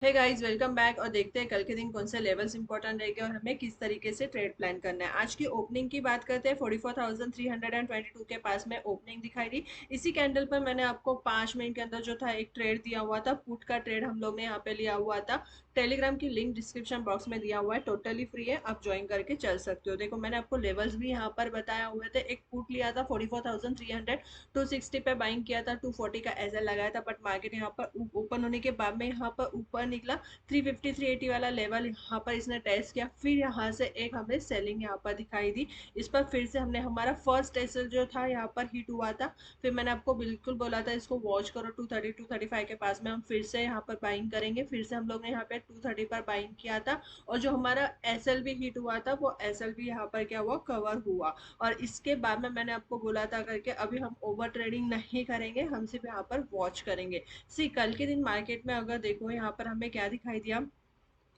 Hey guys, welcome back. और देखते हैं कल के दिन कौन से लेवल्स इंपॉर्टेंट रहेंगे और हमें किस तरीके से ट्रेड प्लान करना है। आज की ओपनिंग की बात करते हैं। 44,322 के पास में ओपनिंग दिखाई दी। इसी कैंडल पर मैंने आपको 5 मिनट के अंदर जो था एक ट्रेड दिया हुआ था, पुट का ट्रेड हम लोग ने यहाँ पे लिया हुआ था। टेलीग्राम की लिंक डिस्क्रिप्शन बॉक्स में दिया हुआ है, टोटली फ्री है, आप ज्वाइन करके चल सकते हो। देखो, मैंने आपको लेवल्स भी यहाँ पर बताया हुए थे। एक पुट लिया था 44,300, 260 पे बाइंग किया था, 240 का एसएल लगाया था, बट मार्केट यहाँ पर ओपन होने के बाद में यहाँ पर ऊपर निकला। 350 380 वाला लेवल यहाँ पर इसने टेस्ट किया, फिर यहाँ से एक हमें सेलिंग यहाँ पर दिखाई दी। इस पर फिर से हमने हमारा फर्स्ट एसएल जो था यहाँ पर हिट हुआ था। फिर मैंने आपको बिल्कुल बोला था इसको वॉच करो, 230 235 के पास में हम फिर से यहाँ पर बाइंग करेंगे। फिर से हम लोग ने यहाँ पे 230 पर बाइंग किया था, और जो हमारा एसएल भी हिट हुआ था वो एसएल भी यहाँ पर क्या हुआ, कवर हुआ। और इसके बाद में मैंने आपको बोला था करके अभी हम ओवर ट्रेडिंग नहीं करेंगे, हम सिर्फ यहाँ पर वॉच करेंगे। सी कल के दिन मार्केट में अगर देखो यहाँ पर हमें क्या दिखाई दिया।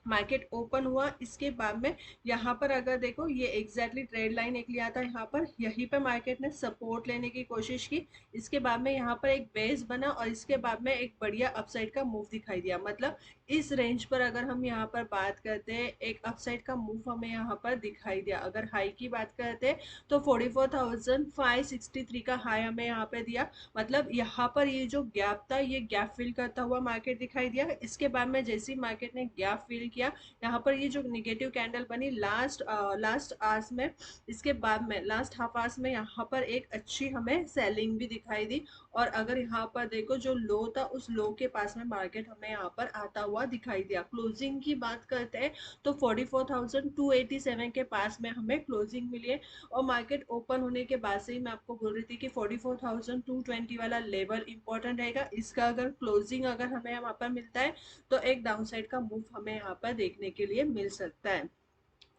मार्केट ओपन हुआ, इसके बाद में यहाँ पर अगर देखो ये एग्जैक्टली ट्रेड लाइन एक लिया था, यहाँ पर यहीं पे मार्केट ने सपोर्ट लेने की कोशिश की। इसके बाद में यहाँ पर एक बेस बना और इसके बाद में एक बढ़िया अपसाइड का मूव दिखाई दिया। मतलब इस रेंज पर अगर हम यहाँ पर बात करते हैं, एक अपसाइड का मूव हमें यहाँ पर दिखाई दिया। अगर हाई की बात करते हैं तो 44,563 का हाई हमें यहाँ पे दिया। मतलब यहाँ पर ये जो गैप था, ये गैप फिल करता हुआ मार्केट दिखाई दिया। इसके बाद में जैसे ही मार्केट ने गैप फिल किया, यहाँ पर ये जो निगेटिव कैंडल बनी लास्ट आवर्स में, इसके बाद में लास्ट हाफ आवर्स में यहाँ पर एक अच्छी हमें सेलिंग भी दिखाई दी। और अगर यहाँ पर देखो जो लो था, उस लो के पास में मार्केट हमें यहाँ पर आता हुआ दिखाई दिया। क्लोजिंग की बात करते हैं तो 44,287 के पास में हमें क्लोजिंग मिली है। और मार्केट ओपन होने के बाद से ही मैं आपको बोल रही थी कि 44,220 वाला लेवल इंपॉर्टेंट रहेगा। इसका अगर क्लोजिंग अगर हमें यहाँ पर मिलता है तो एक डाउनसाइड का मूव हमें यहाँ पर देखने के लिए मिल सकता है।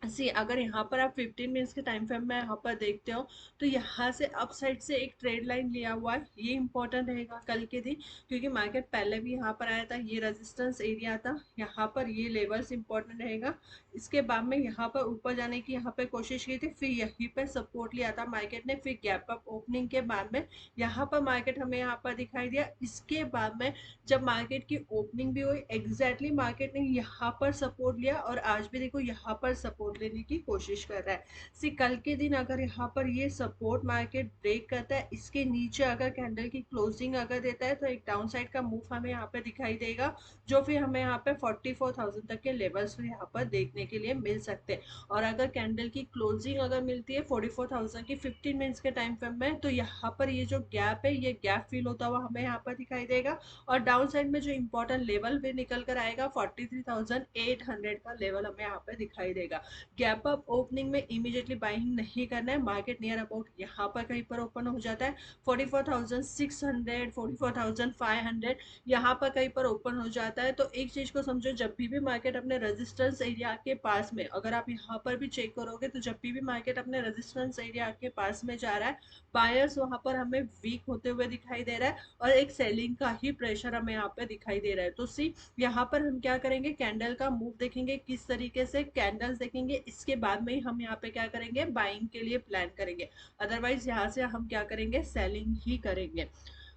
सी अगर यहाँ पर आप 15 मिनट्स के टाइम फ्रेम में यहाँ पर देखते हो, तो यहाँ से अप साइड से एक ट्रेड लाइन लिया हुआ है, ये इंपॉर्टेंट रहेगा कल के दिन। क्योंकि मार्केट पहले भी यहाँ पर आया था, ये रेजिस्टेंस एरिया था, यहाँ पर ये लेवल्स इंपॉर्टेंट रहेगा। इसके बाद में यहाँ पर ऊपर जाने की यहाँ पे कोशिश की थी, फिर यहीं पे सपोर्ट लिया था मार्केट ने। फिर गैप अप ओपनिंग के बाद में यहाँ पर मार्केट हमें यहाँ पर दिखाई दिया। इसके बाद में जब मार्केट की ओपनिंग भी हुई, एग्जैक्टली मार्केट ने यहाँ पर सपोर्ट लिया, और आज भी देखो यहाँ पर सपोर्ट लेने की कोशिश कर रहा है। सी कल के दिन अगर यहाँ पर ये सपोर्ट मार्केट ब्रेक करता है, इसके नीचे अगर कैंडल की क्लोजिंग अगर देता है, तो एक डाउन साइड का मूव हमें यहाँ पे दिखाई देगा, जो फिर हमें यहाँ पे 44,000 तक के लेवल्स फिर यहाँ पर देखने के लिए मिल सकते हैं। और अगर कैंडल की क्लोजिंग अगर मिलती है 44,000 की 15 मिनट्स के टाइम फ्रेम में, तो यहाँ पर ये जो गैप है, ये गैप फिल होता हुआ हमें यहाँ पर दिखाई देगा। और डाउन साइड में जो इंपॉर्टेंट लेवल भी निकल कर आएगा, 43,800 का लेवल हमें यहाँ पे दिखाई देगा। गैप अप ओपनिंग में इमीडिएटली बाइंग नहीं करना है। मार्केट नियर अबाउट यहाँ पर कहीं पर ओपन हो जाता है, 44,600 44,500 यहाँ पर कहीं पर ओपन हो जाता है। तो एक चीज को समझो, जब भी मार्केट अपने रेजिस्टेंस एरिया के पास में, अगर आप यहाँ पर भी चेक करोगे, तो जब भी मार्केट अपने रेजिस्टेंस एरिया के पास में जा रहा है, बायर्स वहां पर हमें वीक होते हुए दिखाई दे रहा है, और एक सेलिंग का ही प्रेशर हमें यहाँ पे दिखाई दे रहा है। तो सी यहाँ पर हम क्या करेंगे, कैंडल का मूव देखेंगे, किस तरीके से कैंडल्स देखेंगे, इसके बाद में ही हम यहाँ पे क्या करेंगे, बाइंग के लिए प्लान करेंगे। अदरवाइज यहाँ से हम क्या करेंगे, सेलिंग ही करेंगे।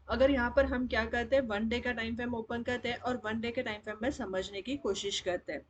अगर यहाँ पर हम क्या करते हैं, वन डे का टाइम फ्रेम ओपन करते हैं और वन डे के टाइम फ्रेम में समझने की कोशिश करते हैं।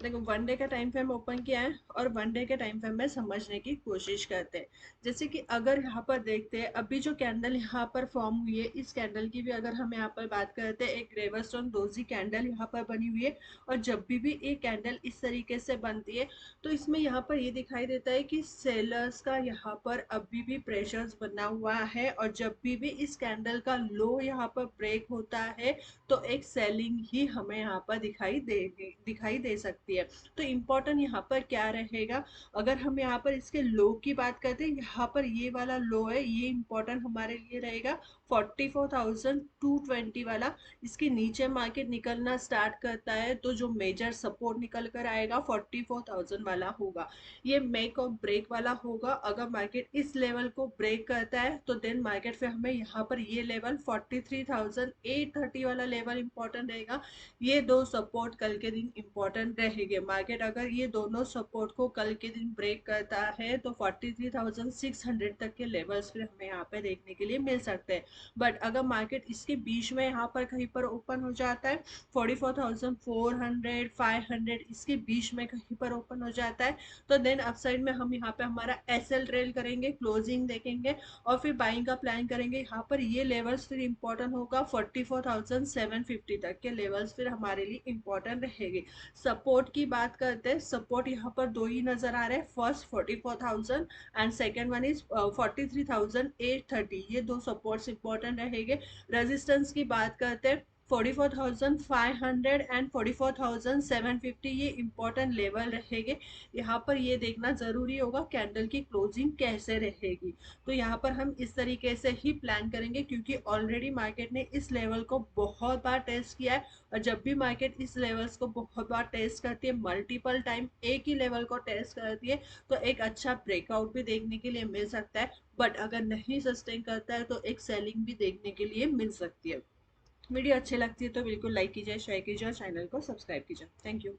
देखो, वन डे का टाइम फ्रेम ओपन किया है और वन डे के टाइम फ्रेम में समझने की कोशिश करते हैं। जैसे कि अगर यहाँ पर देखते हैं, अभी जो कैंडल यहाँ पर फॉर्म हुई है, इस कैंडल की भी अगर हम यहाँ पर बात करते हैं, एक रेवरस्टोन डोजी कैंडल यहाँ पर बनी हुई है। और जब भी एक कैंडल इस तरीके से बनती है, तो इसमें यहाँ पर ये दिखाई देता है कि सेलर्स का यहाँ पर अभी भी प्रेशर्स बना हुआ है। और जब भी इस कैंडल का लो यहाँ पर ब्रेक होता है, तो एक सेलिंग ही हमें यहाँ पर दिखाई दे सकती है। तो इम्पोर्टेंट यहाँ पर क्या रहेगा, अगर हम यहाँ पर इसके लो की बात करते हैं, यहाँ पर ये वाला लो है, ये इम्पोर्टेंट हमारे लिए रहेगा, 44,220 वाला। इसके नीचे मार्केट निकलना स्टार्ट करता है, तो जो मेजर सपोर्ट निकल कर आएगा 44,000 वाला होगा। ये मेक और ब्रेक वाला होगा। अगर मार्केट इस लेवल को ब्रेक करता है, तो देन मार्केट फिर हमें यहाँ पर ये लेवल 43,830 वाला लेवल इंपॉर्टेंट रहेगा। ये दो सपोर्ट कल के दिन इंपॉर्टेंट रहेंगे। मार्केट अगर ये दोनों सपोर्ट को कल के दिन ब्रेक करता है, तो 43,600 तक के लेवल्स फिर हमें यहाँ पे देखने के लिए मिल सकते हैं। बट अगर मार्केट इसके बीच में यहाँ पर कहीं पर ओपन हो जाता है 44,400 500 इसके बीच में कहीं पर ओपन हो जाता है, तो देन अपसाइड में हम यहाँ पे हमारा एसएल ट्रेल करेंगे, क्लोजिंग देखेंगे और फिर बाइंग का प्लान करेंगे। यहाँ पर ये लेवल्स फिर इंपॉर्टेंट होगा, 44,750 तक के लेवल्स फिर हमारे लिए इंपॉर्टेंट रहेंगे। सपोर्ट की बात करते हैं, सपोर्ट यहाँ पर दो ही नजर आ रहे हैं, first 44,000 and second one is 43,830, ये दो सपोर्ट्स इंपॉर्टेंट रहेंगे। रेजिस्टेंस की बात करते हैं, 44,500 एंड 44,750 ये इंपॉर्टेंट लेवल रहेंगे। यहाँ पर ये देखना जरूरी होगा कैंडल की क्लोजिंग कैसे रहेगी। तो यहाँ पर हम इस तरीके से ही प्लान करेंगे, क्योंकि ऑलरेडी मार्केट ने इस लेवल को बहुत बार टेस्ट किया है, और जब भी मार्केट इस लेवल्स को बहुत बार टेस्ट करती है, मल्टीपल टाइम एक ही लेवल को टेस्ट करती है, तो एक अच्छा ब्रेकआउट भी देखने के लिए मिल सकता है। बट अगर नहीं सस्टेन करता है तो एक सेलिंग भी देखने के लिए मिल सकती है। वीडियो अच्छी लगती है तो बिल्कुल लाइक कीजिए, शेयर कीजिए और चैनल को सब्सक्राइब कीजिए। Thank you.